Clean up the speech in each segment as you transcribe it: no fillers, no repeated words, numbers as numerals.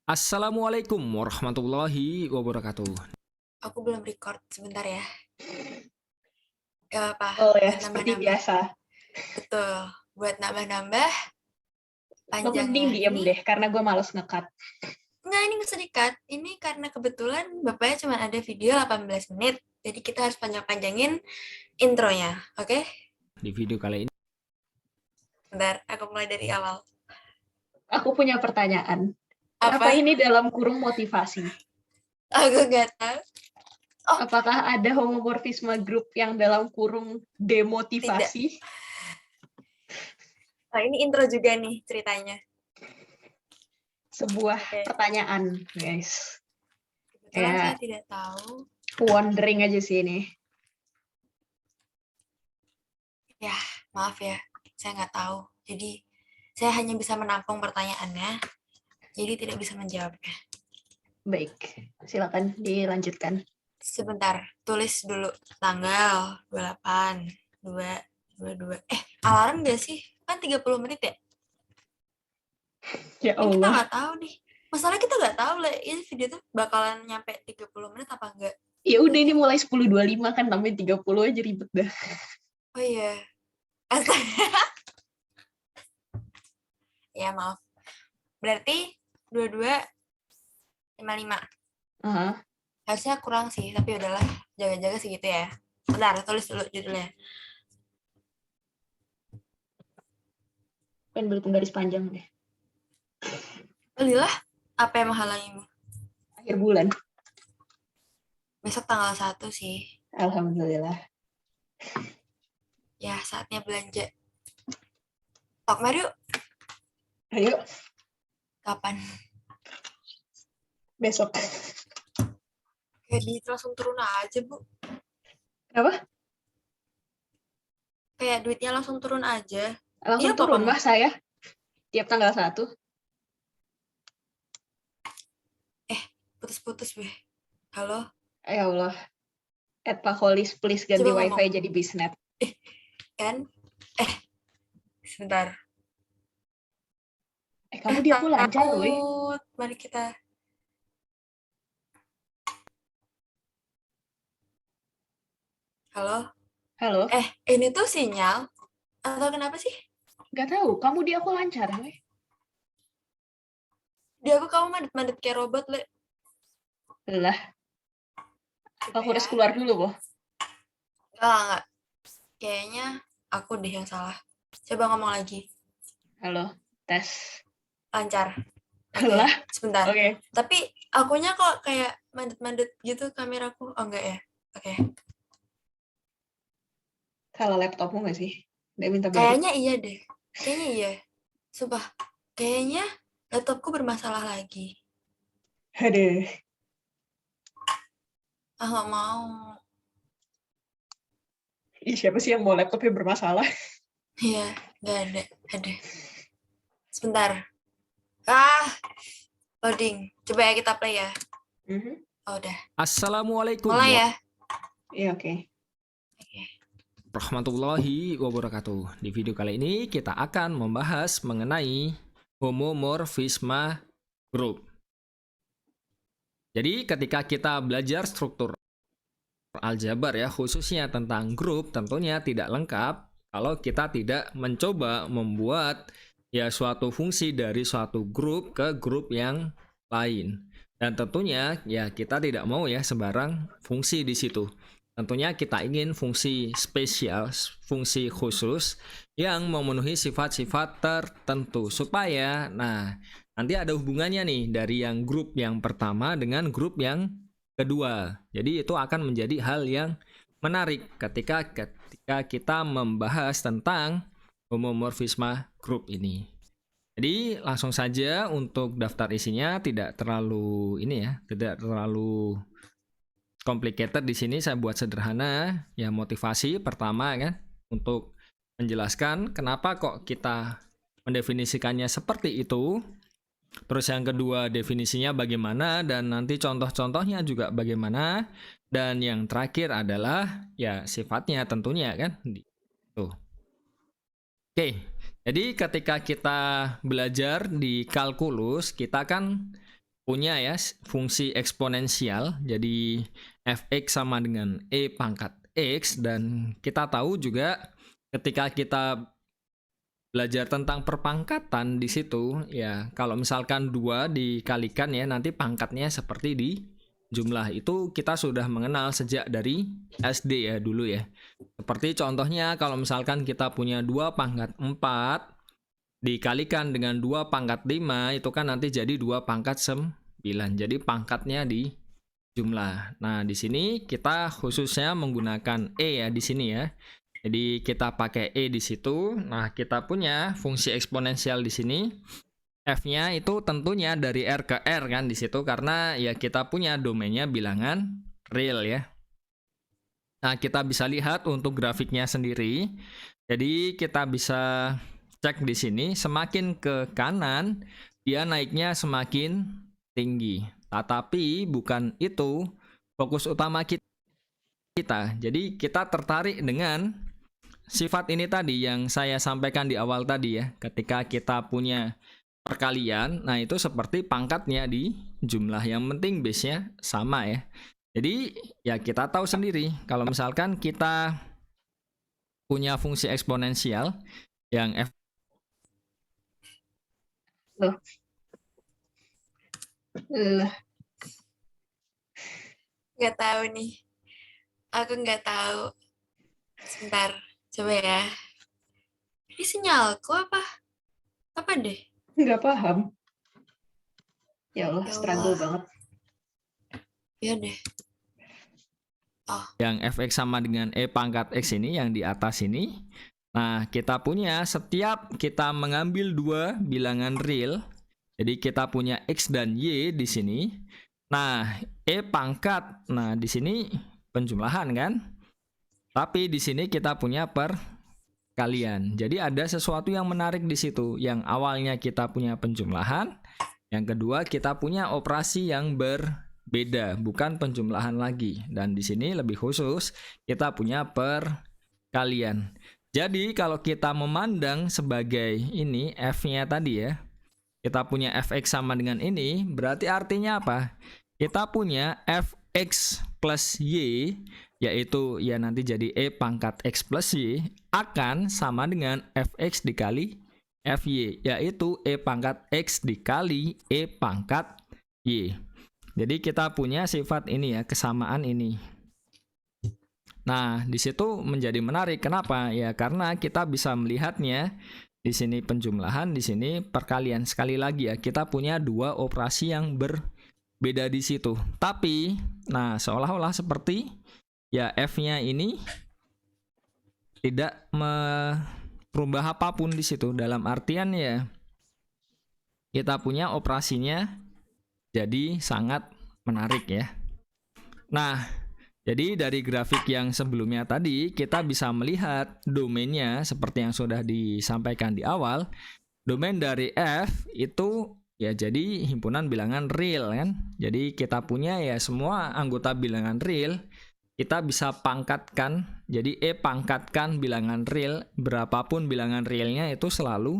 Assalamualaikum warahmatullahi wabarakatuh. Aku belum record, sebentar ya. Gak apa-apa, Oh ya, buat seperti nambah-nambah. biasa. Betul, buat nambah-nambah Lo mending panjangnya. diem Ini, deh, karena gue males ngekat. enggak, ini nggak usah di-cut. Ini karena kebetulan bapaknya cuma ada video 18 menit. Jadi kita harus panjang-panjangin intronya, oke? Di video kali ini Bentar, aku mulai dari awal. Aku punya pertanyaan. Apa? Kenapa ini dalam kurung motivasi? Aku gak tahu. Oh, Apakah ada homomorfisme grup yang dalam kurung demotivasi? oh, ini intro juga nih ceritanya. Sebuah Oke. pertanyaan, guys. Kebetulan Ya. saya tidak tahu. Wondering aja sih ini. Ya, maaf ya, saya nggak tahu. Jadi, saya hanya bisa menampung pertanyaannya, jadi tidak bisa menjawabnya. Baik, silakan dilanjutkan. Sebentar, tulis dulu tanggal 28, 2, 22. Alarm gak sih? Kan 30 menit ya? Ya Ini kita Allah. nggak tahu nih. Masalah kita nggak tahu lah, ini video tuh bakalan nyampe 30 menit apa enggak. Ya udah, ini mulai 10.25 kan, tambahin 30 aja ribet dah. Oh iya. Astaga. Ya maaf. Berarti 22, 55. Aha. Harusnya kurang sih, tapi udahlah. Jaga-jaga segitu ya. Bentar, tulis dulu judulnya. Pengen beli penggaris panjang deh. Belilah, apa yang menghalangimu? Akhir bulan. Besok tanggal 1 sih. Alhamdulillah. Ya, saatnya belanja. Tokmer yuk. Ayo, Kapan? besok. Kayak duit langsung turun aja, Bu. Apa? Kayak duitnya langsung turun aja. Langsung Iya, turun, papamu. Mas, saya. Tiap tanggal 1. Putus-putus, Be. Halo? Ya Allah. Pak Holis, please ganti Coba wifi ngomong. jadi bisnet. Kan? Sebentar. Kamu di aku lancar, weh. Takut. Mari kita. Halo? Halo? Ini tuh sinyal? Atau kenapa sih? Gak tahu, kamu di aku lancar, weh. Di aku kamu mandet-mandet kayak robot, Le. Lah, Coba aku harus ya. keluar dulu, boh. Enggak. Kayaknya aku deh yang salah. Coba ngomong lagi. Halo, tes. Lancar. Oke, Lah, sebentar. oke. Tapi akunya kok kayak mandet-mandet gitu kameraku. Oh, enggak ya? Oke. Salah laptopmu gak sih? Udah minta baru. Kayaknya iya deh. Kayaknya iya. Sumpah. Kayaknya laptopku bermasalah lagi. Aduh. Nggak mau. Ih, siapa sih yang mau laptopnya bermasalah? Iya, nggak ada. Ada. Sebentar. Loading. Coba ya kita play ya. Oh, udah. Assalamualaikum Mulai ya. Iya, oke. warahmatullahi wabarakatuh. Di video kali ini kita akan membahas mengenai homomorfisme grup. Jadi ketika kita belajar struktur aljabar ya, khususnya tentang grup, tentunya tidak lengkap kalau kita tidak mencoba membuat ya suatu fungsi dari suatu grup ke grup yang lain. Dan tentunya ya kita tidak mau ya sembarang fungsi di situ. Tentunya kita ingin fungsi spesial, fungsi khusus yang memenuhi sifat-sifat tertentu supaya nanti ada hubungannya nih dari yang grup yang pertama dengan grup yang kedua. Jadi itu akan menjadi hal yang menarik ketika kita membahas tentang homomorfisme grup ini. Jadi langsung saja untuk daftar isinya tidak terlalu tidak terlalu complicated di sini, saya buat sederhana ya. Motivasi pertama kan untuk menjelaskan kenapa kok kita mendefinisikannya seperti itu. Terus yang kedua definisinya bagaimana dan nanti contoh-contohnya juga bagaimana. Dan yang terakhir adalah ya sifatnya tentunya kan. Tuh. Oke, jadi ketika kita belajar di kalkulus kita kan punya ya fungsi eksponensial, jadi fx sama dengan e pangkat x, dan kita tahu juga ketika kita belajar tentang perpangkatan di situ ya, kalau misalkan 2 dikalikan ya nanti pangkatnya seperti di jumlah, itu kita sudah mengenal sejak dari SD ya dulu ya. Seperti contohnya kalau misalkan kita punya 2 pangkat 4 dikalikan dengan 2 pangkat 5, itu kan nanti jadi 2 pangkat 9. Jadi pangkatnya di jumlah. Nah, di sini kita khususnya menggunakan E ya di sini ya. Jadi kita pakai E di situ. Nah, kita punya fungsi eksponensial di sini. F-nya itu tentunya dari R ke R kan di situ, karena ya kita punya domainnya bilangan real ya. Nah, kita bisa lihat untuk grafiknya sendiri. Jadi kita bisa cek di sini, semakin ke kanan dia naiknya semakin tinggi. Tetapi bukan itu fokus utama kita. Jadi kita tertarik dengan sifat ini tadi yang saya sampaikan di awal tadi ya. Ketika kita punya perkalian, nah itu seperti pangkatnya di jumlah, yang penting base-nya sama ya. Jadi ya kita tahu sendiri kalau misalkan kita punya fungsi eksponensial yang Loh. Nggak tahu nih. Aku nggak tahu. Sebentar, coba ya. Ini sinyalku apa? Apa deh? Nggak paham. Ya Allah, Ya struggle Allah. banget. Ya deh. yang fx sama dengan e pangkat x ini yang di atas ini. Nah, kita punya setiap kita mengambil 2 bilangan real, jadi kita punya x dan y di sini. Nah, e pangkat, nah di sini penjumlahan kan? Tapi di sini kita punya perkalian. Jadi ada sesuatu yang menarik di situ. Yang awalnya kita punya penjumlahan, yang kedua kita punya operasi yang berbeda, bukan penjumlahan lagi. Dan di sini lebih khusus kita punya perkalian. Jadi kalau kita memandang sebagai ini f-nya tadi ya, kita punya fx sama dengan ini, berarti artinya apa? Kita punya fx plus y, yaitu ya nanti jadi e pangkat x plus y, akan sama dengan fx dikali fy, yaitu e pangkat x dikali e pangkat y. Jadi kita punya sifat ini ya, kesamaan ini. Nah, di situ menjadi menarik. Kenapa? Ya karena kita bisa melihatnya di sini penjumlahan, di sini perkalian. Sekali lagi ya, kita punya 2 operasi yang berbeda di situ. Tapi, nah seolah-olah seperti ya f-nya ini tidak merubah apapun di situ. Dalam artian ya kita punya operasinya jadi sangat menarik ya. Nah, jadi dari grafik yang sebelumnya tadi kita bisa melihat domainnya seperti yang sudah disampaikan di awal. Domain dari F itu ya jadi himpunan bilangan real kan. Jadi kita punya ya semua anggota bilangan real, kita bisa pangkatkan. Jadi E pangkatkan bilangan real, berapapun bilangan realnya itu selalu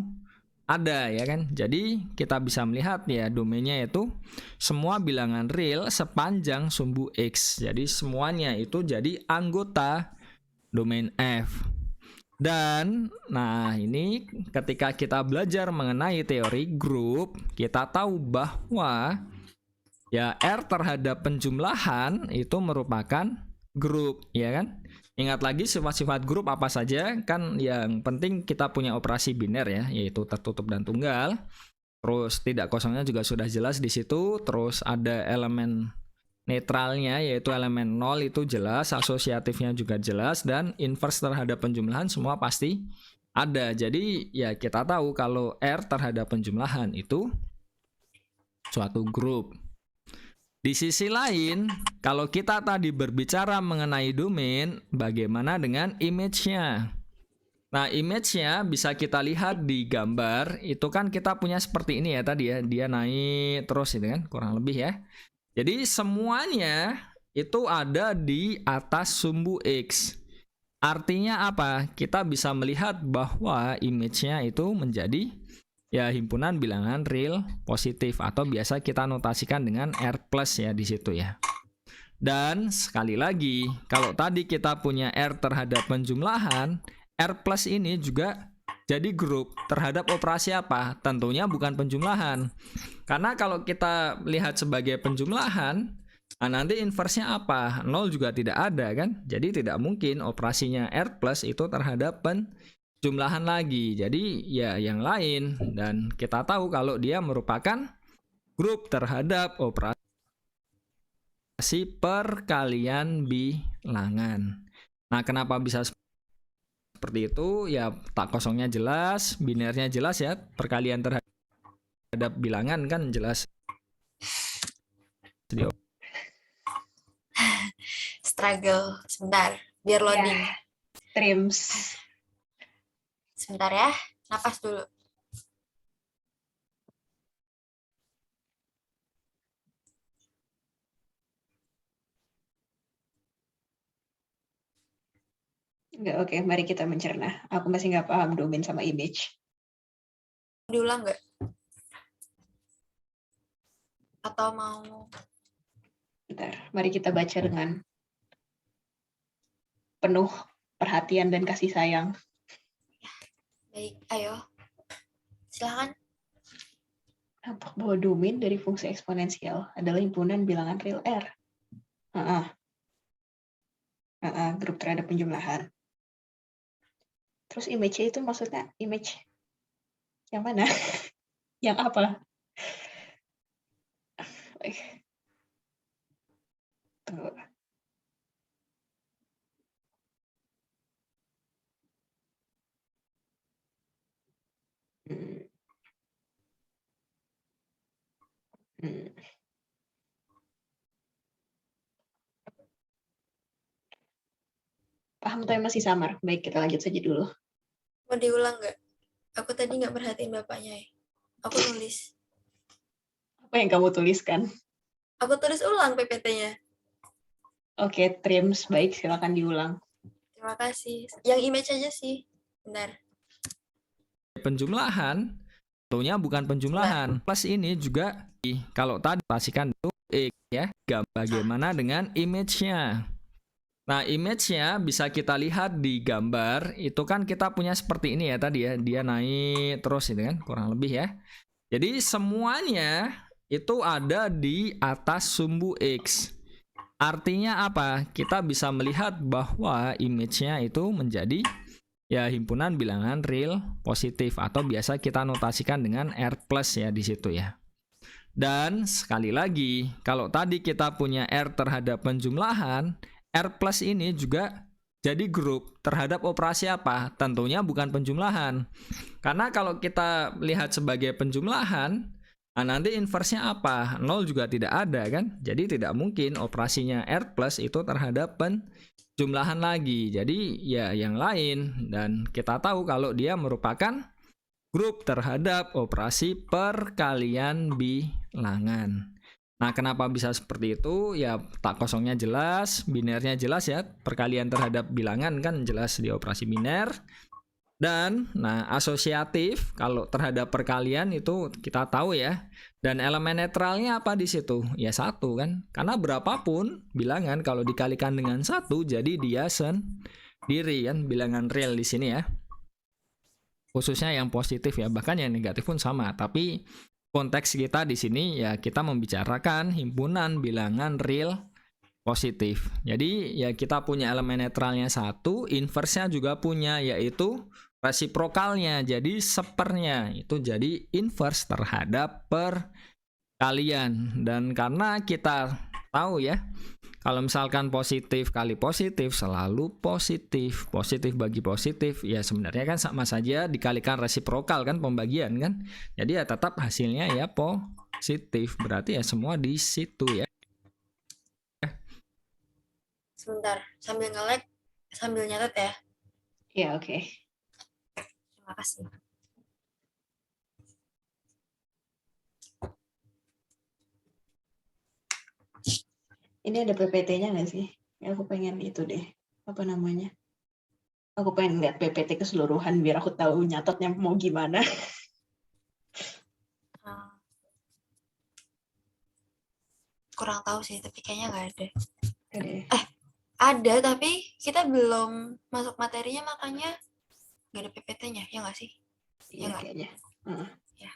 ada ya kan. Jadi kita bisa melihat ya domainnya itu semua bilangan real sepanjang sumbu X. Jadi semuanya itu jadi anggota domain F. Dan nah ini ketika kita belajar mengenai teori grup, kita tahu bahwa ya R terhadap penjumlahan itu merupakan grup ya kan. Ingat lagi sifat-sifat grup apa saja kan, yang penting kita punya operasi biner ya, yaitu tertutup dan tunggal. Terus tidak kosongnya juga sudah jelas di situ. Terus ada elemen netralnya yaitu elemen 0 itu jelas, asosiatifnya juga jelas, dan inverse terhadap penjumlahan semua pasti ada. Jadi ya kita tahu kalau R terhadap penjumlahan itu suatu grup. Di sisi lain, kalau kita tadi berbicara mengenai domain, bagaimana dengan image-nya? Nah, image-nya bisa kita lihat di gambar. Itu kan kita punya seperti ini ya tadi ya. Dia naik terus itu kan, kurang lebih ya. Jadi semuanya itu ada di atas sumbu X. Artinya apa? Kita bisa melihat bahwa image-nya itu menjadi ya himpunan bilangan real positif atau biasa kita notasikan dengan R plus ya di situ ya. Dan sekali lagi, kalau tadi kita punya R terhadap penjumlahan, R plus ini juga jadi grup terhadap operasi apa? Tentunya bukan penjumlahan. Karena kalau kita lihat sebagai penjumlahan, nah nanti inversnya apa? 0 juga tidak ada kan? Jadi tidak mungkin operasinya R plus itu terhadap penjumlahan lagi. Jadi ya yang lain. Dan kita tahu kalau dia merupakan grup terhadap operasi perkalian bilangan. Nah, kenapa bisa seperti itu? Ya tak kosongnya jelas, binernya jelas ya, perkalian terhadap bilangan kan jelas. Struggle. Sebentar, biar loading. Trims. Sebentar ya, napas dulu. Enggak, oke, mari kita mencerna. Aku masih nggak paham domain sama image. Diulang nggak? Atau mau? Bentar, mari kita baca dengan penuh perhatian dan kasih sayang. Baik, ayo. Silakan. Nampak bahwa domain dari fungsi eksponensial adalah himpunan bilangan real R. Grup terhadap penjumlahan. Terus image itu maksudnya image yang mana? Yang apa? Tunggu. Paham tapi masih samar. Baik, kita lanjut saja dulu. Mau diulang nggak? Aku tadi nggak perhatiin bapaknya ya. Aku nulis. Apa yang kamu tuliskan? Aku tulis ulang PPT-nya. Oke, Trims. Baik, silakan diulang. Terima kasih. Yang image aja sih. Bentar. Penjumlahan, tentunya bukan penjumlahan. Plus ini juga, kalau tadi pastikan itu X ya. Bagaimana dengan image-nya? Nah, image-nya bisa kita lihat di gambar. Itu kan kita punya seperti ini ya tadi ya. Dia naik terus itu kan, kurang lebih ya. Jadi semuanya itu ada di atas sumbu X. Artinya apa? Kita bisa melihat bahwa image-nya itu menjadi ya himpunan bilangan real positif atau biasa kita notasikan dengan R plus ya di situ ya. Dan sekali lagi, kalau tadi kita punya R terhadap penjumlahan, R plus ini juga jadi grup terhadap operasi apa? Tentunya bukan penjumlahan. Karena kalau kita lihat sebagai penjumlahan, nah nanti inversnya apa? 0 juga tidak ada kan? Jadi tidak mungkin operasinya R plus itu terhadap penjumlahan lagi. Jadi ya yang lain. Dan kita tahu kalau dia merupakan grup terhadap operasi perkalian bilangan. Nah, kenapa bisa seperti itu? Ya, tak kosongnya jelas, binernya jelas ya. Perkalian terhadap bilangan kan jelas di operasi biner. Dan, nah, asosiatif kalau terhadap perkalian itu kita tahu ya. Dan elemen netralnya apa di situ? Ya, 1 kan. Karena berapapun bilangan kalau dikalikan dengan 1, jadi dia sendiri kan, bilangan real di sini ya. Khususnya yang positif ya, bahkan yang negatif pun sama. Tapi konteks kita di sini ya kita membicarakan himpunan bilangan real positif. Jadi ya kita punya elemen netralnya 1, inversnya juga punya yaitu resiprokalnya. Jadi sepernya itu jadi inverse terhadap perkalian. Dan karena kita tahu ya kalau misalkan positif kali positif selalu positif. Positif bagi positif ya sebenarnya kan sama saja dikalikan resiprokal kan pembagian kan. Jadi ya tetap hasilnya ya positif. Berarti ya semua di situ ya. Sebentar, sambil nge-lag, sambil nyatet ya. Ya, oke. Terima kasih. Ini ada PPT-nya nggak sih? Ya, aku pengen itu deh. Apa namanya? Aku pengen lihat PPT keseluruhan biar aku tahu nyatetnya mau gimana. kurang tahu sih, tapi kayaknya nggak ada. Oke deh. Ada, tapi kita belum masuk materinya, makanya nggak ada PPT-nya, ya nggak sih? Iya nggak? kayaknya. Heeh. Ya.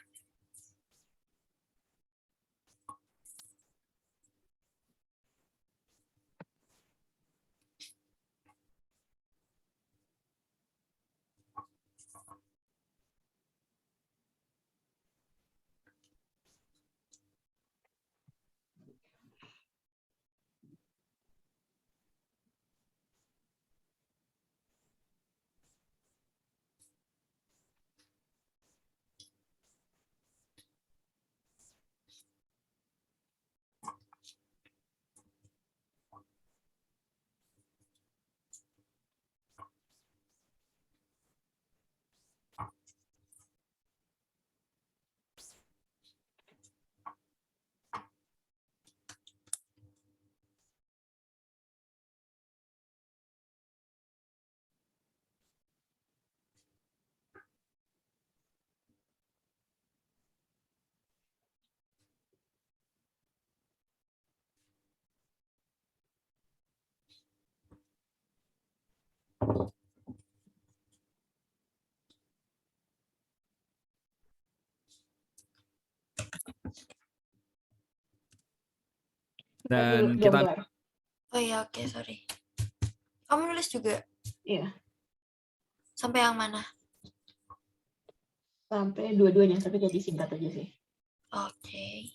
Dan Belum kita kelar. Oh iya, oke, sorry. Kamu nulis juga? Iya, Sampai yang mana? sampai dua-duanya, tapi jadi singkat aja sih. Oke.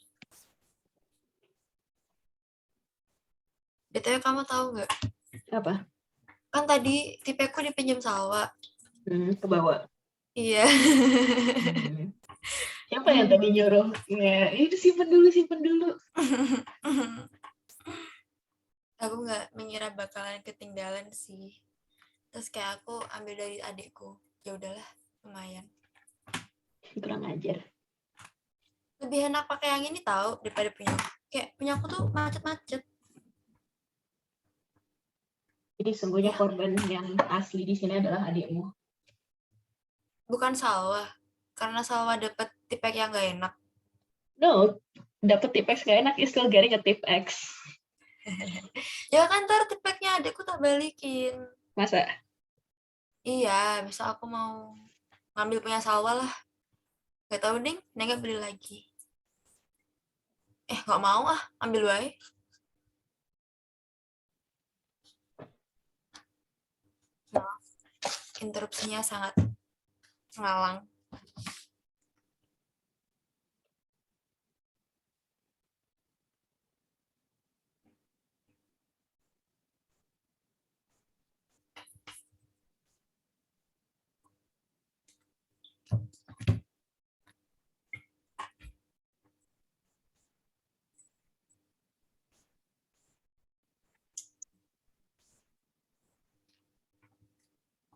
BTW kamu tahu nggak? Apa? Kan tadi tipeku dipinjam Salwa. Ke bawah. Iya. Siapa yang tadi nyuruh? Ya, itu simpen dulu, simpen dulu. Aku nggak mengira bakalan ketinggalan sih. Terus kayak aku ambil dari adikku. Ya udahlah, lumayan. Kurang ajar. Lebih enak pakai yang ini tahu daripada punya aku. Kayak punya aku tuh macet-macet. Jadi sungguhnya korban yang asli di sini adalah adikmu. Bukan Salwa. Karena Salwa dapet tipek yang nggak enak. No, dapet tip X gak enak, you still getting a tip X. Ya kan ntar tipeknya adikku tak balikin. Masa? Iya, bisa aku mau ngambil punya Salwa lah. Gak tahu ding, Nengga beli lagi. Nggak mau ah, ambil wae. Maaf, interupsinya sangat ngalang.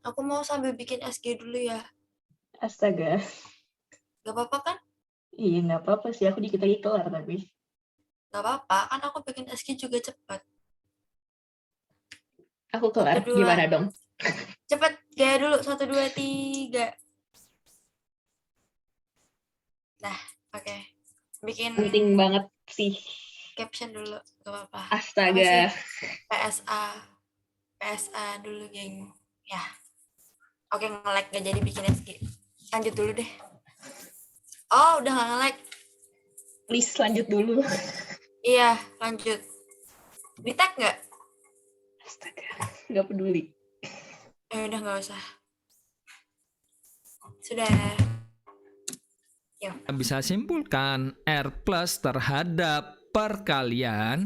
Aku mau sambil bikin SG dulu ya. Astaga. Gak apa-apa kan? Iya, nggak apa-apa sih. Aku dikit lagi kelar tapi. Gak apa-apa, kan aku bikin SG juga cepat. Aku kelar. 1, 2. Gimana dong? Cepet, gaya dulu. 1, 2, 3. Nah, oke. Bikin Penting banget sih. caption dulu, gak apa-apa. Astaga. PSA. PSA dulu, geng. Ya. Oke, nge-like gak jadi bikin SG. Lanjut dulu deh. Oh, udah gak nge-like. Please lanjut dulu. Iya, lanjut. Di-tag nggak? Astaga. Nggak peduli. Udah nggak usah. Sudah. Yuk. bisa simpulkan R plus terhadap perkalian,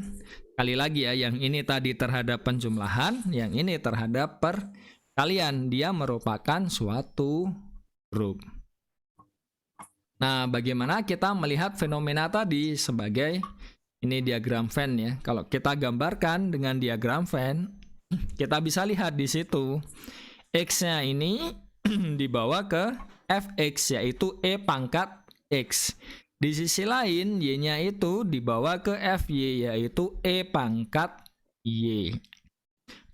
kali lagi ya, yang ini tadi terhadap penjumlahan, yang ini terhadap perkalian, dia merupakan suatu grup. Nah, bagaimana kita melihat fenomena tadi sebagai ini diagram Venn ya. Kalau kita gambarkan dengan diagram Venn, kita bisa lihat di situ X-nya ini dibawa ke Fx, yaitu E pangkat X. Di sisi lain, Y-nya itu dibawa ke Fy, yaitu E pangkat Y.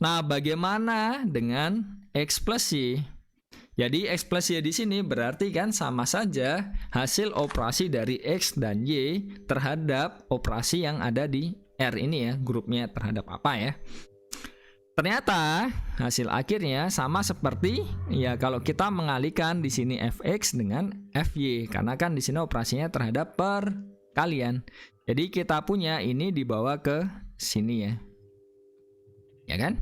Nah, bagaimana dengan X plus Y? Jadi X plus Y di sini berarti kan sama saja hasil operasi dari X dan Y terhadap operasi yang ada di R ini ya, grupnya terhadap apa ya. Ternyata hasil akhirnya sama seperti ya kalau kita mengalihkan di sini fx dengan fy karena kan di sini operasinya terhadap perkalian. Jadi kita punya ini dibawa ke sini ya. Ya kan?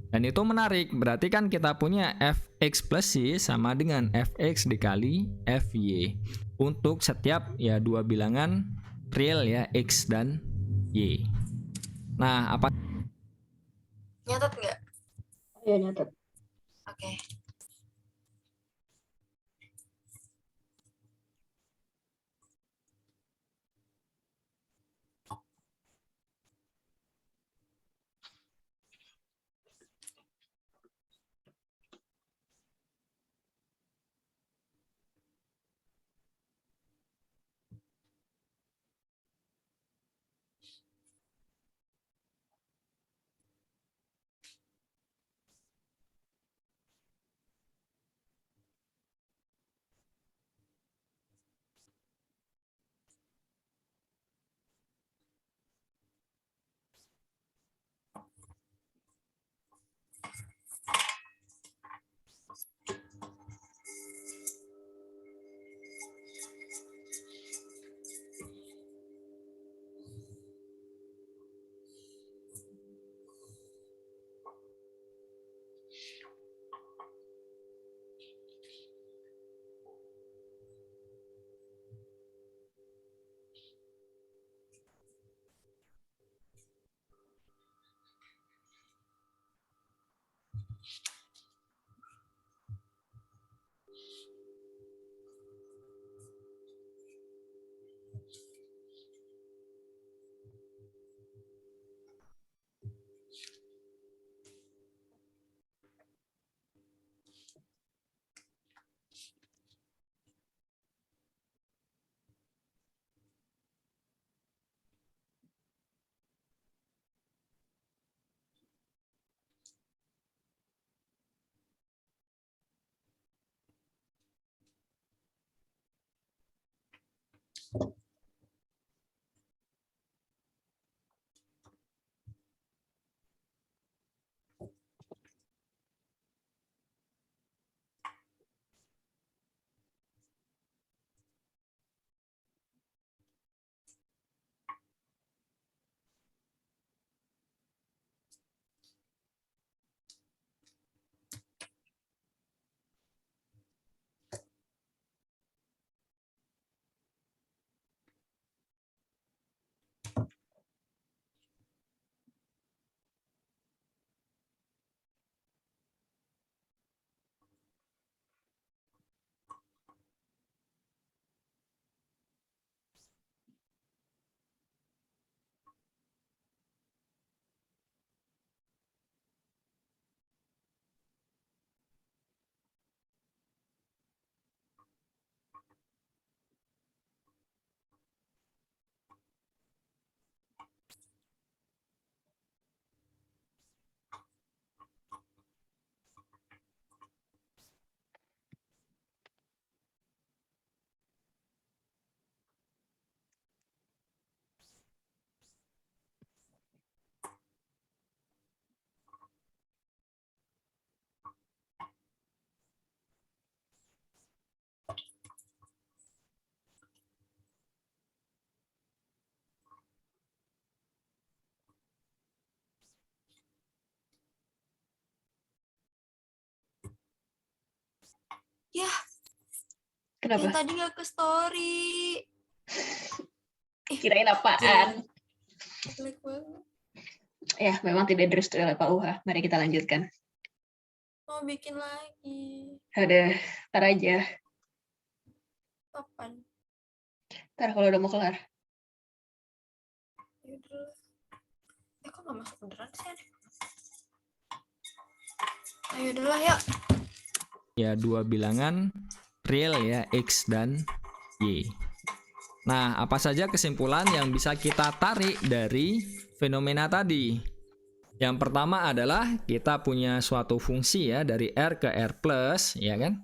Dan itu menarik, berarti kan kita punya fx plus y sama dengan fx dikali fy untuk setiap ya dua bilangan real ya x dan y. Nah, apa Nyatet nggak? Ya nyatet. Oke. Ya, yang Kenapa? tadi nggak ke story. Kirain apaan? Jelek banget. Ya, memang tidak direstui oleh Pak UHA. Mari kita lanjutkan. Mau bikin lagi. Ada, ntar aja. Kapan? Ntar kalau udah mau kelar. Yaudah. Kok nggak masuk beneran sih? Ayo dulu yuk. ya dua bilangan real ya x dan y. Nah, apa saja kesimpulan yang bisa kita tarik dari fenomena tadi? Yang pertama adalah kita punya suatu fungsi ya dari R ke R plus, ya kan?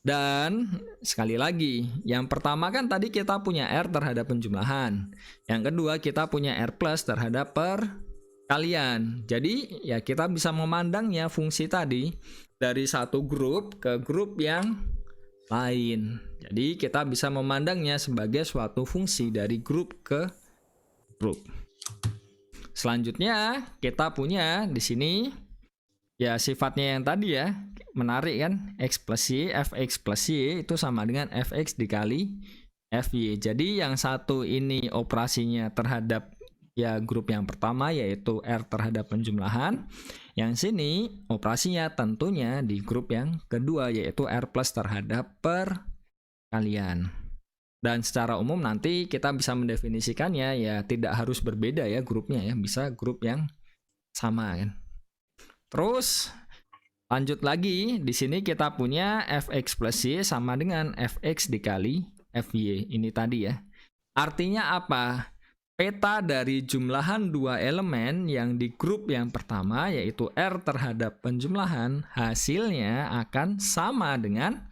Dan sekali lagi, yang pertama kan tadi kita punya R terhadap penjumlahan. Yang kedua kita punya R plus terhadap perkalian. Jadi ya kita bisa memandangnya fungsi tadi dari satu grup ke grup yang lain. Jadi kita bisa memandangnya sebagai suatu fungsi dari grup ke grup. Selanjutnya kita punya di sini ya sifatnya yang tadi ya, menarik kan, x plus y, fx plus y itu sama dengan fx dikali fy. Jadi yang satu ini operasinya terhadap ya grup yang pertama yaitu R terhadap penjumlahan. Yang sini operasinya tentunya di grup yang kedua yaitu R plus terhadap perkalian. Dan secara umum nanti kita bisa mendefinisikannya ya tidak harus berbeda ya grupnya ya, bisa grup yang sama kan. Terus lanjut lagi, di sini kita punya fx plus y sama dengan fx dikali fy. Ini tadi ya. Artinya apa? Peta dari jumlahan dua elemen yang di grup yang pertama yaitu R terhadap penjumlahan hasilnya akan sama dengan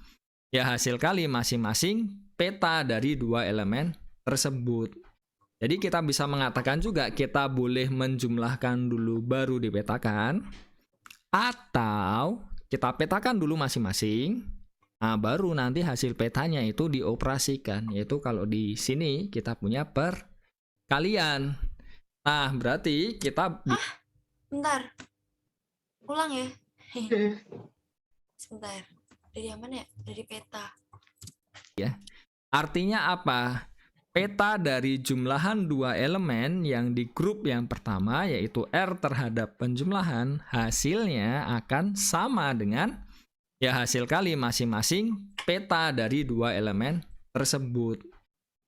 ya hasil kali masing-masing peta dari dua elemen tersebut. Jadi kita bisa mengatakan juga kita boleh menjumlahkan dulu baru dipetakan. Atau kita petakan dulu masing-masing. Nah, baru nanti hasil petanya itu dioperasikan. Yaitu kalau di sini kita punya perkalian. Nah, berarti kita Bentar. Ulang ya. Hmm. Sebentar. Dari yang mana ya? Dari peta. artinya apa? Peta dari jumlahan dua elemen yang di grup yang pertama yaitu R terhadap penjumlahan hasilnya akan sama dengan ya hasil kali masing-masing peta dari dua elemen tersebut.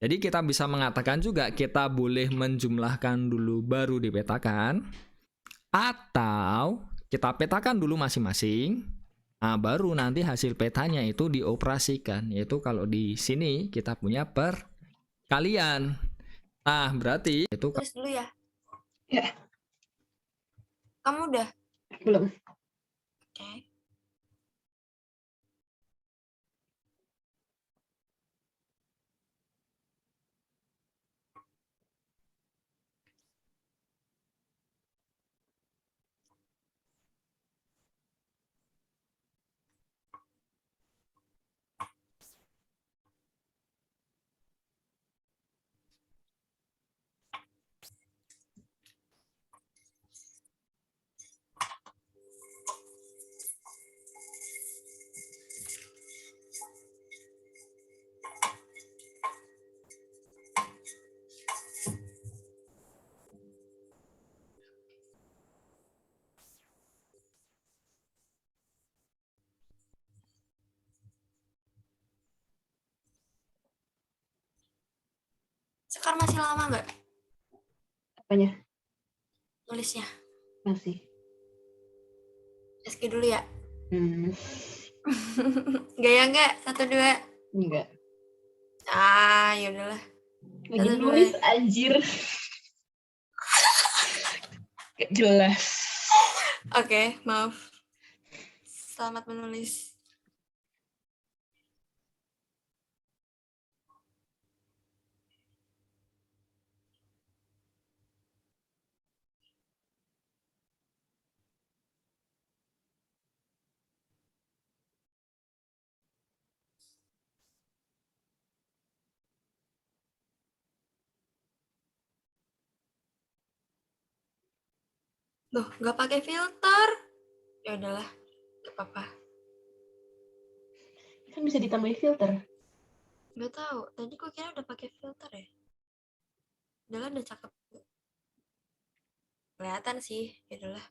Jadi kita bisa mengatakan juga kita boleh menjumlahkan dulu baru dipetakan atau kita petakan dulu masing-masing. Nah, baru nanti hasil petanya itu dioperasikan yaitu kalau di sini kita punya perkalian. Nah, berarti itu Tulis dulu ya. Ya, Kamu udah? belum. Oke. Sekarang masih lama nggak Apanya? nulisnya? Masih. SG dulu ya. Hmm, Gaya nggak? 1, 2. enggak. Ah, ya udahlah. Lagi 1, 2. nulis anjir. Gak jelas. Oke, maaf. Selamat menulis. Loh, nggak pakai filter. Ya udahlah, nggak apa-apa. Kan bisa ditambahin filter. Nggak tahu. Tadi gue kira udah pakai filter ya. Udahlah, udah cakep. Kelihatan sih. Ya udahlah.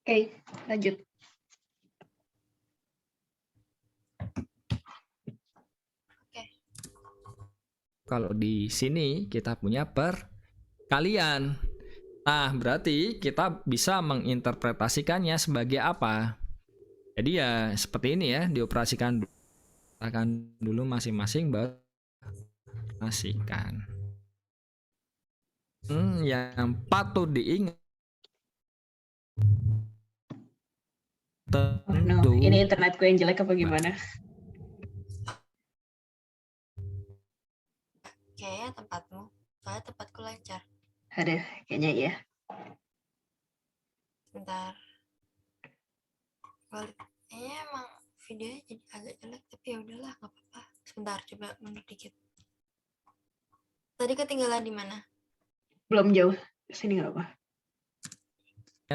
Oke, lanjut. Kalau di sini kita punya perkalian. Nah, berarti kita bisa menginterpretasikannya sebagai apa? Jadi ya seperti ini ya, dioperasikan dulu masing-masing baru operasikan. Yang patut diingat Oh no, tentu ini internetku yang jelek apa gimana? Kayaknya tempatmu, soalnya tempatku lancar. Aduh, kayaknya iya. Bentar. Kayaknya emang videonya jadi agak jelek, tapi ya udahlah, nggak apa-apa. Sebentar, coba mundur dikit. Tadi ketinggalan di mana? Belum jauh. Sini nggak apa.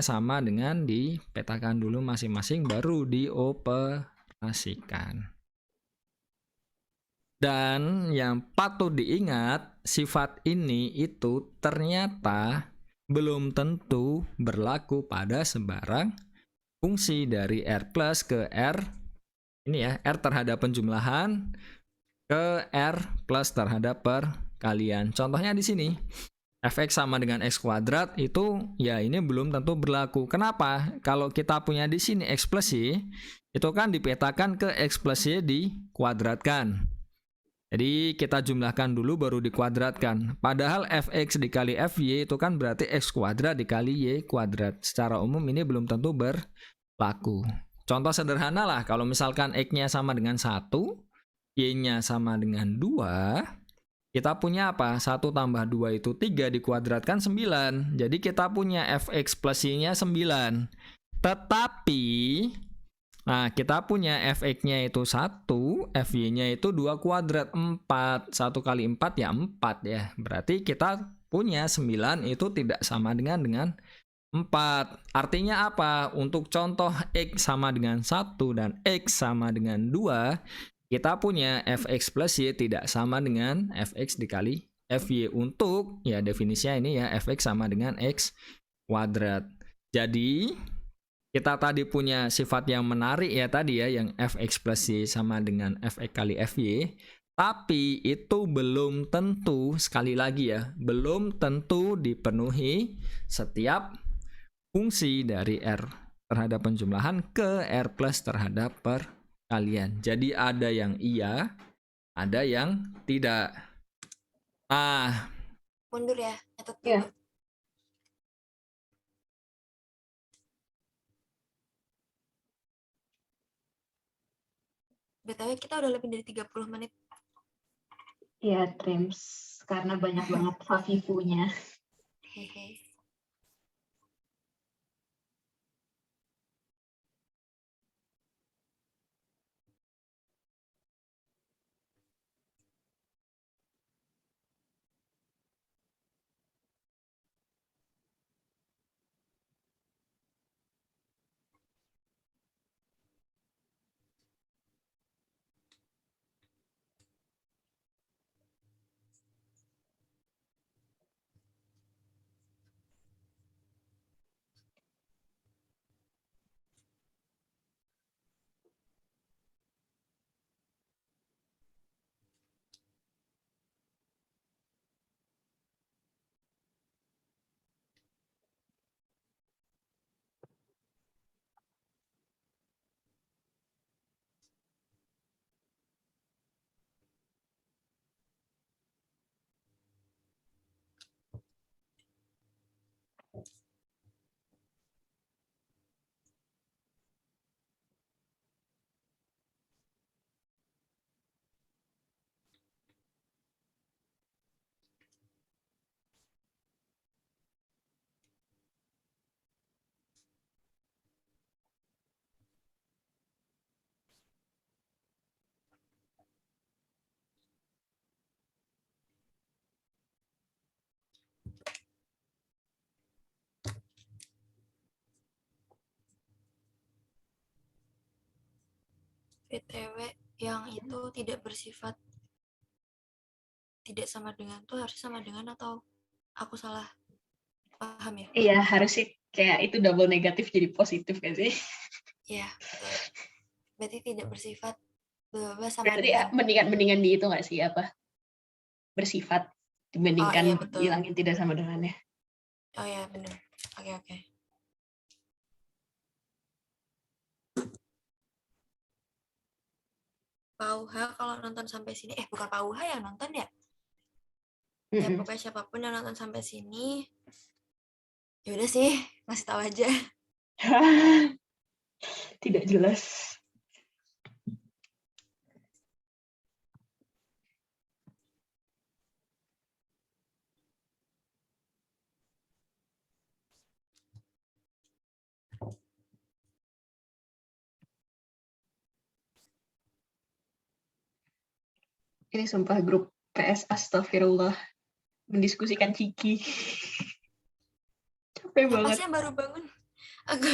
sama dengan dipetakan dulu masing-masing baru dioperasikan. Dan yang patut diingat, sifat ini itu ternyata belum tentu berlaku pada sembarang fungsi dari R plus ke R. Ini ya, R terhadap penjumlahan ke R plus terhadap perkalian. Contohnya di sini, fx sama dengan x kuadrat itu ya ini belum tentu berlaku. Kenapa? Kalau kita punya di sini x plus y, itu kan dipetakan ke x plus y dikuadratkan. Jadi kita jumlahkan dulu baru dikuadratkan. Padahal fx dikali fy itu kan berarti x kuadrat dikali y kuadrat. Secara umum ini belum tentu berlaku. Contoh sederhana lah, kalau misalkan x-nya sama dengan 1, y-nya sama dengan 2, kita punya apa? 1 tambah 2 itu 3 dikuadratkan 9. Jadi kita punya fx plus y-nya 9. Tetapi nah, kita punya fx-nya itu 1, fy-nya itu 2 kuadrat 4. 1 kali 4 ya 4 ya. Berarti kita punya 9 itu tidak sama dengan 4. Artinya apa? Untuk contoh x sama dengan 1 dan x sama dengan 2, kita punya fx plus y tidak sama dengan fx dikali fy. Untuk ya definisinya ini ya, fx sama dengan x kuadrat. Jadi kita tadi punya sifat yang menarik ya tadi ya, yang fx plus y sama dengan fx kali fy. Tapi itu belum tentu, sekali lagi ya, belum tentu dipenuhi setiap fungsi dari R terhadap penjumlahan ke R plus terhadap perkalian. Jadi ada yang iya, ada yang tidak. Nah, Mundur ya, nyatet dulu. Iya. BTW kita udah lebih dari 30 menit. Iya, Trims. Karena banyak banget Fafifu-nya. Hehe. BTW yang itu tidak bersifat tidak sama dengan tuh harus sama dengan, atau aku salah paham ya? Iya, harusnya Kayak itu double negatif jadi positif gak sih? Ya, betul. Berarti tidak bersifat bla sama Berarti ya, dengan. mendingan di itu nggak sih apa bersifat Oh iya dibandingkan betul. hilangin tidak sama dengannya. Oh iya benar. Oke. Pauha kalau nonton sampai sini, bukan Pauha yang nonton ya? Ya Mm-mm. pokoknya siapapun yang nonton sampai sini, ya udah sih, ngasih tahu aja. Tidak jelas. Ini sumpah grup PS Astagfirullah mendiskusikan Ciki. Capek Siapa banget. sih yang baru bangun? Aku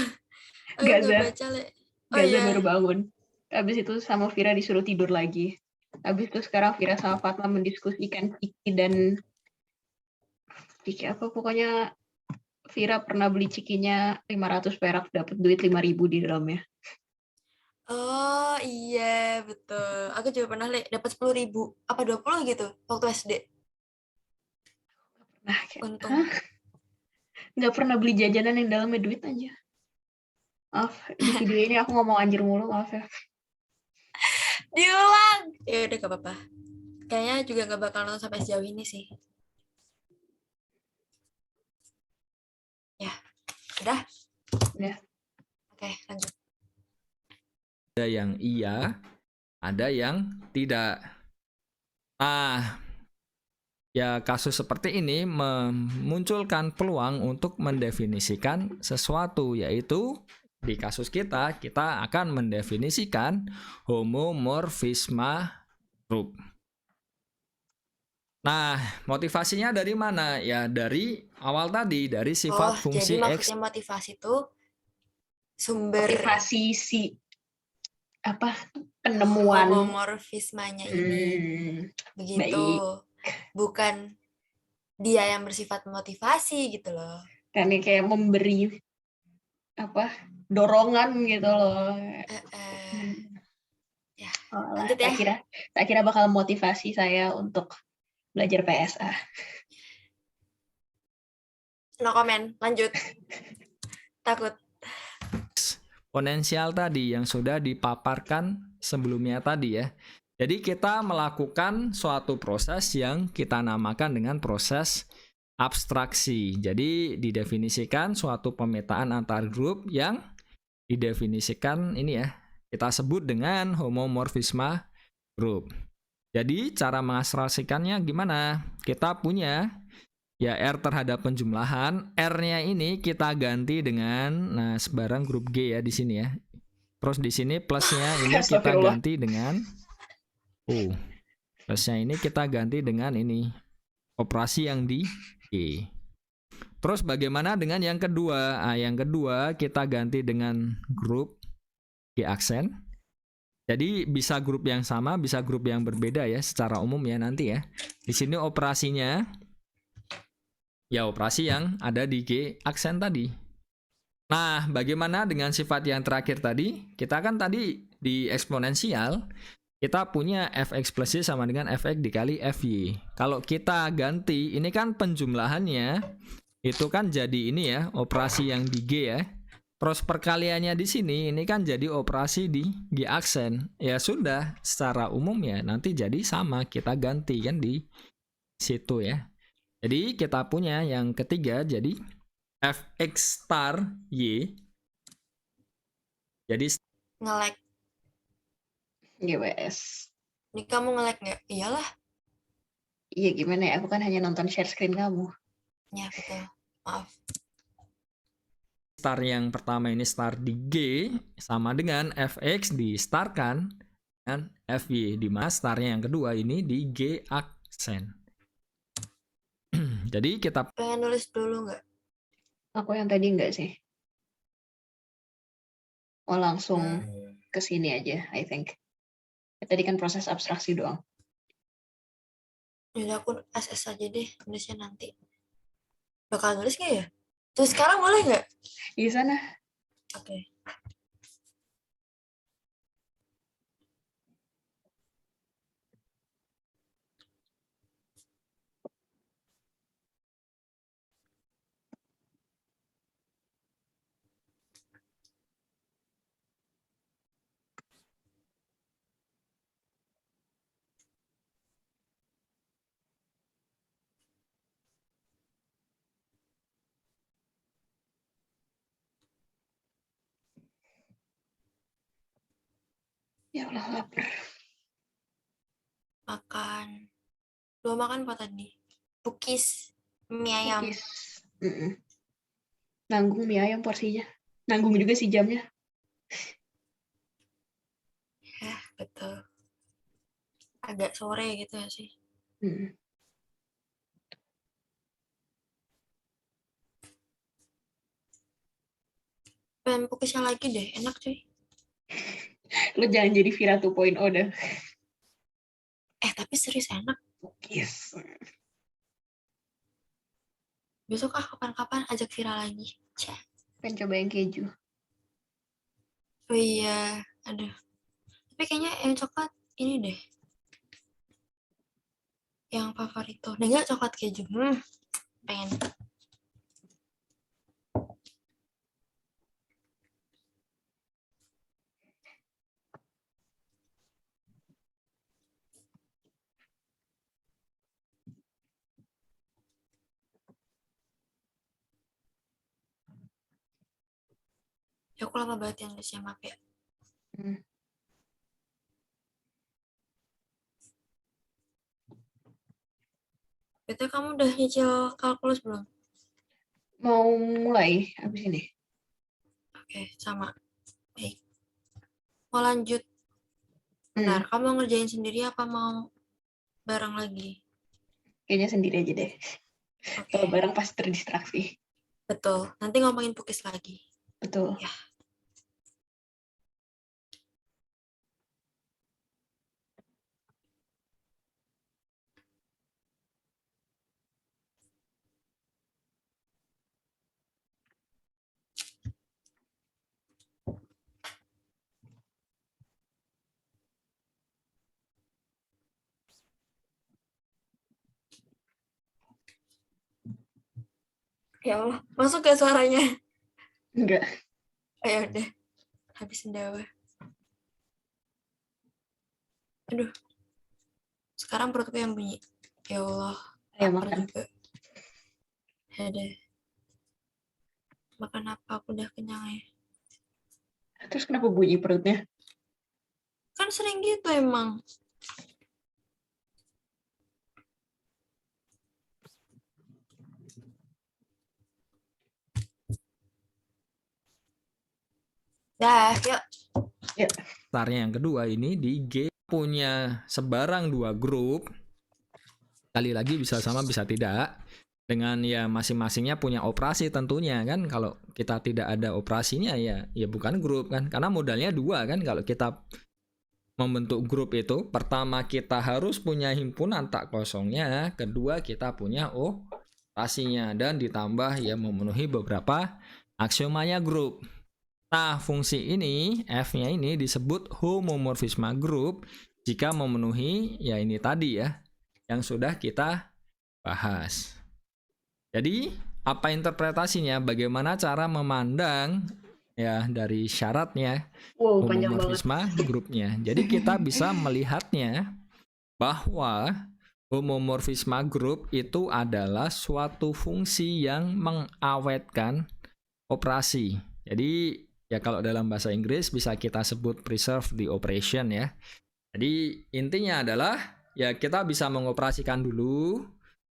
nggak Gaza. baca le. Oh Gaza iya. baru bangun. Habis itu sama Vira disuruh tidur lagi. Habis itu sekarang Vira sama Fatma mendiskusikan Ciki dan Ciki apa pokoknya Vira pernah beli cikinya 500 perak dapat duit 5.000 di dalamnya. Oh iya betul. Aku juga pernah dapat 10.000 apa 20 gitu waktu SD. Nah, kayak, Untung. nggak pernah beli jajanan yang dalamnya duit aja. Maaf, di video ini aku ngomong anjir mulu, maaf ya. Diulang. Ya udah gak apa-apa. Kayaknya juga gak bakal nonton sampai sejauh ini sih. Ya, udah. Udah. Oke, lanjut. Ada yang iya, ada yang tidak. Nah, ya kasus seperti ini memunculkan peluang untuk mendefinisikan sesuatu, yaitu di kasus kita akan mendefinisikan homomorfisme grup. Nah, motivasinya dari mana? Ya dari awal tadi, dari sifat fungsi jadi X. maksudnya motivasi itu sumber Motivasi si apa penemuan homomorfismanya ini. Begitu. baik. Bukan dia yang bersifat motivasi gitu loh. Karena kayak memberi apa dorongan gitu loh. Ya, Olah, lanjut ya. tak kira bakal motivasi saya untuk belajar PSA. No comment, lanjut. Takut. Potensial tadi yang sudah dipaparkan sebelumnya tadi ya. Jadi kita melakukan suatu proses yang kita namakan dengan proses abstraksi. Jadi didefinisikan suatu pemetaan antar grup yang didefinisikan ini ya, kita sebut dengan homomorfisme grup. Jadi cara mengabstraksikannya gimana? Kita punya ya R terhadap penjumlahan, R-nya ini kita ganti dengan sebarang grup G ya di sini ya. Terus di sini plusnya ini kita ganti dengan plusnya ini kita ganti dengan ini operasi yang di G. Terus bagaimana dengan yang kedua? Yang kedua kita ganti dengan grup G aksen. Jadi bisa grup yang sama, bisa grup yang berbeda ya secara umum ya nanti ya. Di sini operasinya ya operasi yang ada di G aksen tadi. Nah, bagaimana dengan sifat yang terakhir tadi? Kita kan tadi di eksponensial kita punya fx plus y sama dengan fx dikali fy. Kalau kita ganti, ini kan penjumlahannya itu kan jadi ini ya, operasi yang di G ya. Terus perkaliannya di sini ini kan jadi operasi di G aksen. Ya sudah, secara umum ya nanti jadi sama, kita ganti kan di situ ya. Jadi kita punya yang ketiga jadi fx star y. Jadi Nge-lag. GWS. Ini kamu nge-lag nggak? Iyalah. Iya gimana ya, aku kan hanya nonton share screen kamu. Ya betul, maaf. Star yang pertama ini star di G sama dengan fx di starkan dengan fy, di mana starnya yang kedua ini di G aksen. Jadi kita pengen nulis dulu nggak? Aku yang tadi enggak sih. Oh langsung ke sini aja, I think. Tadi kan proses abstraksi doang. Jadi aku SS aja deh, nulisnya nanti. Bakal nulis nggak ya? Terus sekarang boleh nggak? Di sana. Oke. Ya Allah, lapar. Makan. Lo makan apa tadi? Pukis. Mie ayam. Cookies. Nanggung mie ayam porsinya. Nanggung juga sih jamnya. Ya, betul. Agak sore gitu ya sih. Mm. Pengen pukisnya lagi deh. Enak cuy. Lo jangan jadi Vira 2.0 dah. Tapi serius enak. Cookies. Besok kapan-kapan ajak Vira lagi. Cah. Pengen coba yang keju. Oh iya. Aduh. Tapi kayaknya yang coklat ini deh. Yang favorito. Nah, enggak coklat keju. Pengen. Ya aku lama banget yang nulisnya, maaf ya. Hmm. Itu kamu udah nyicil kalkulus belum? Mau mulai abis ini. Oke, sama. Baik. Mau lanjut. Bentar, kamu mau ngerjain sendiri apa mau bareng lagi? Kayaknya sendiri aja deh. Oke, Kalau bareng pasti terdistraksi. betul. Nanti ngomongin pukis lagi. Betul. Ya. Ya Allah, masuk gak suaranya? Enggak. Ayo udah, habis sendawa. Aduh, sekarang perutku yang bunyi. Ya Allah, Ayo lapar makan. juga. Ada. Makan apa? Aku udah kenyang ya. Terus kenapa bunyi perutnya? Kan sering gitu emang. Dah, yuk. Startnya yang kedua ini di G punya sebarang 2 grup. Kali lagi bisa sama bisa tidak. Dengan ya masing-masingnya punya operasi tentunya kan. Kalau kita tidak ada operasinya ya bukan grup kan. Karena modalnya 2 kan kalau kita membentuk grup itu. Pertama kita harus punya himpunan tak kosongnya. Kedua kita punya operasinya. Dan ditambah ya memenuhi beberapa aksiomanya grup. Nah, fungsi ini, F-nya ini disebut homomorfisme group jika memenuhi ya ini tadi ya, yang sudah kita bahas. Jadi, apa interpretasinya? Bagaimana cara memandang ya dari syaratnya Wow, panjang banget. homomorfisme grupnya. Jadi, kita bisa melihatnya bahwa homomorfisme grup itu adalah suatu fungsi yang mengawetkan operasi. Jadi, ya kalau dalam bahasa Inggris bisa kita sebut preserve the operation ya. Jadi intinya adalah ya kita bisa mengoperasikan dulu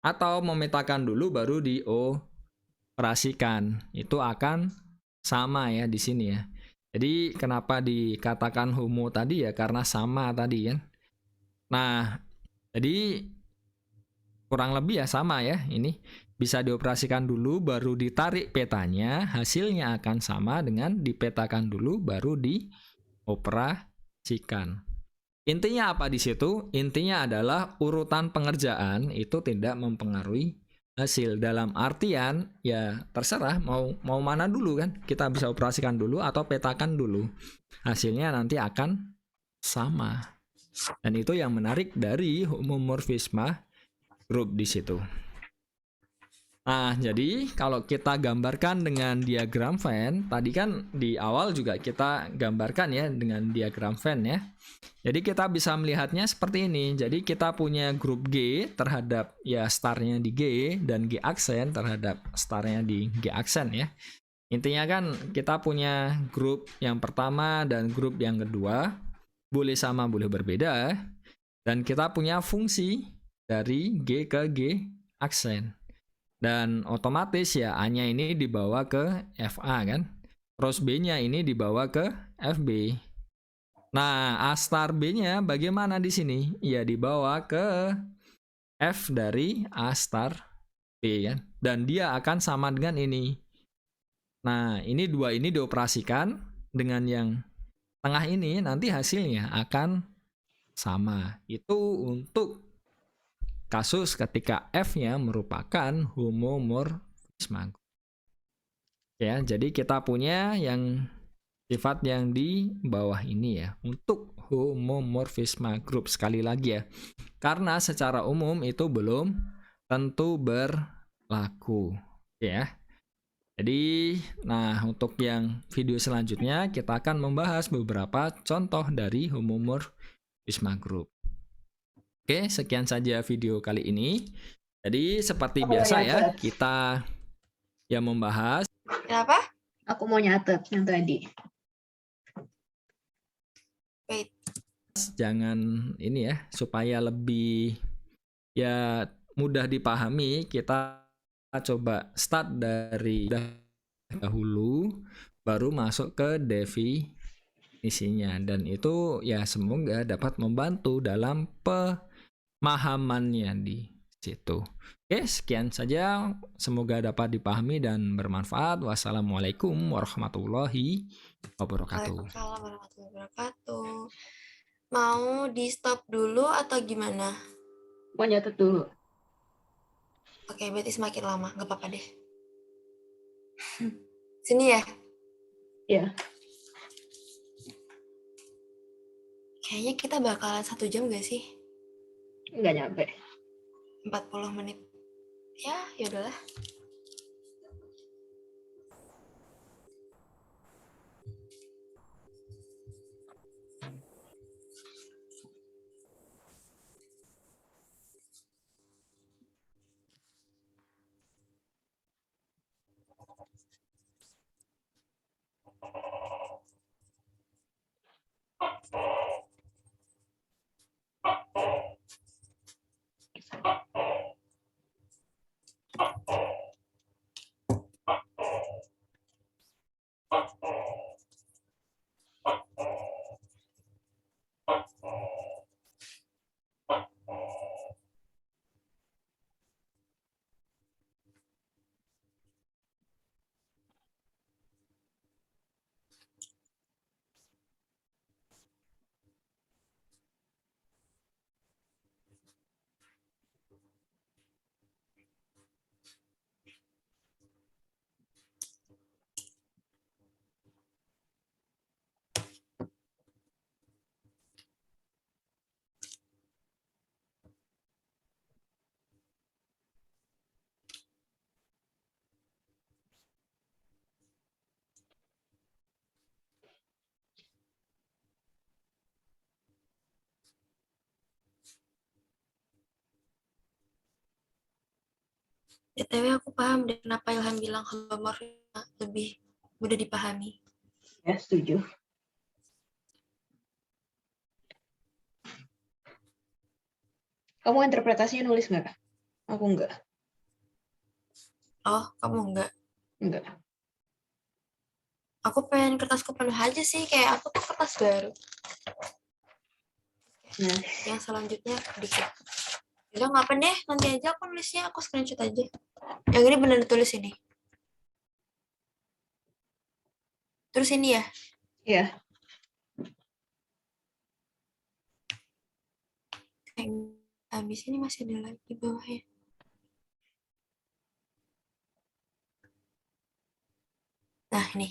atau memetakan dulu baru dioperasikan. Itu akan sama ya di sini ya. Jadi kenapa dikatakan homo tadi ya karena sama tadi kan. Nah, jadi kurang lebih ya sama ya ini. Bisa dioperasikan dulu baru ditarik petanya, hasilnya akan sama dengan dipetakan dulu baru dioperasikan. Intinya apa di situ? Intinya adalah urutan pengerjaan itu tidak mempengaruhi hasil. Dalam artian ya terserah mau mana dulu kan, kita bisa operasikan dulu atau petakan dulu, hasilnya nanti akan sama. Dan itu yang menarik dari homomorfisme grup di situ. Nah, jadi kalau kita gambarkan dengan diagram Venn, tadi kan di awal juga kita gambarkan ya dengan diagram Venn ya. Jadi kita bisa melihatnya seperti ini. Jadi kita punya grup G terhadap ya starnya di G dan G aksen terhadap starnya di G aksen ya. Intinya kan kita punya grup yang pertama dan grup yang kedua, boleh sama boleh berbeda, dan kita punya fungsi dari G ke G aksen. Dan otomatis ya A-nya ini dibawa ke FA kan. Terus B-nya ini dibawa ke FB. Nah, A star B-nya bagaimana di sini? Ya dibawa ke F dari A star B kan. Dan dia akan sama dengan ini. Nah, ini dua ini dioperasikan dengan yang tengah ini, nanti hasilnya akan sama. Itu untuk kasus ketika F-nya merupakan homomorfisme. Ya, jadi kita punya yang sifat yang di bawah ini ya, untuk homomorfisme grup. Sekali lagi ya, karena secara umum itu belum tentu berlaku ya. Jadi, nah untuk yang video selanjutnya kita akan membahas beberapa contoh dari homomorfisme grup. Oke, sekian saja video kali ini. Jadi seperti Aku mau biasa ya, nyatet. kita yang membahas. Kenapa? Aku mau nyatet yang tadi. Wait. Jangan ini ya, supaya lebih ya mudah dipahami, kita coba start dari dahulu, baru masuk ke definisinya. Dan itu ya semoga dapat membantu dalam pemahamannya di situ. Oke, sekian saja. Semoga dapat dipahami dan bermanfaat. Wassalamualaikum warahmatullahi wabarakatuh. Waalaikumsalam warahmatullahi wabarakatuh. Mau di stop dulu atau gimana? Mau nyatet dulu. Oke, berarti semakin lama. Nggak apa-apa deh. Sini ya? Ya. Kayaknya kita bakalan 1 jam gak sih? Nggak nyampe. 40 menit. Ya, yaudahlah. BTW aku paham deh kenapa Ilham bilang homomorfisme lebih mudah dipahami. Ya, setuju. Kamu interpretasinya nulis nggak? Aku nggak. Oh, kamu enggak? Nggak. Aku pengen kertasku penuh aja sih, kayak aku tuh kertas baru. Nah, Yang selanjutnya dikit. Udah nggak apa deh, nanti aja aku nulisnya, aku screenshot aja. Yang ini benar ditulis ini. Terus ini ya? ya. Yang habis ini masih ada lagi bawahnya. ini.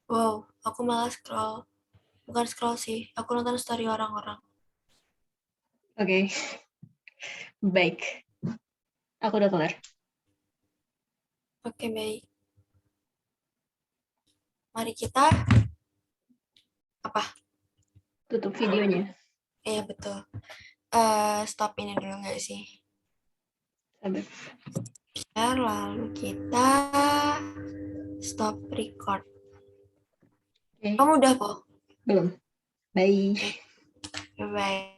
Wow, aku malah scroll. Bukan scroll sih, aku nonton story orang-orang. Oke. Baik. Aku udah kelar. Oke, baik. Mari kita, apa? Tutup videonya. Iya, betul. Stop ini dulu nggak sih? Sabar. Ya, lalu kita stop record. Oke. Kamu udah kok? Belum. Bye. Bye-bye.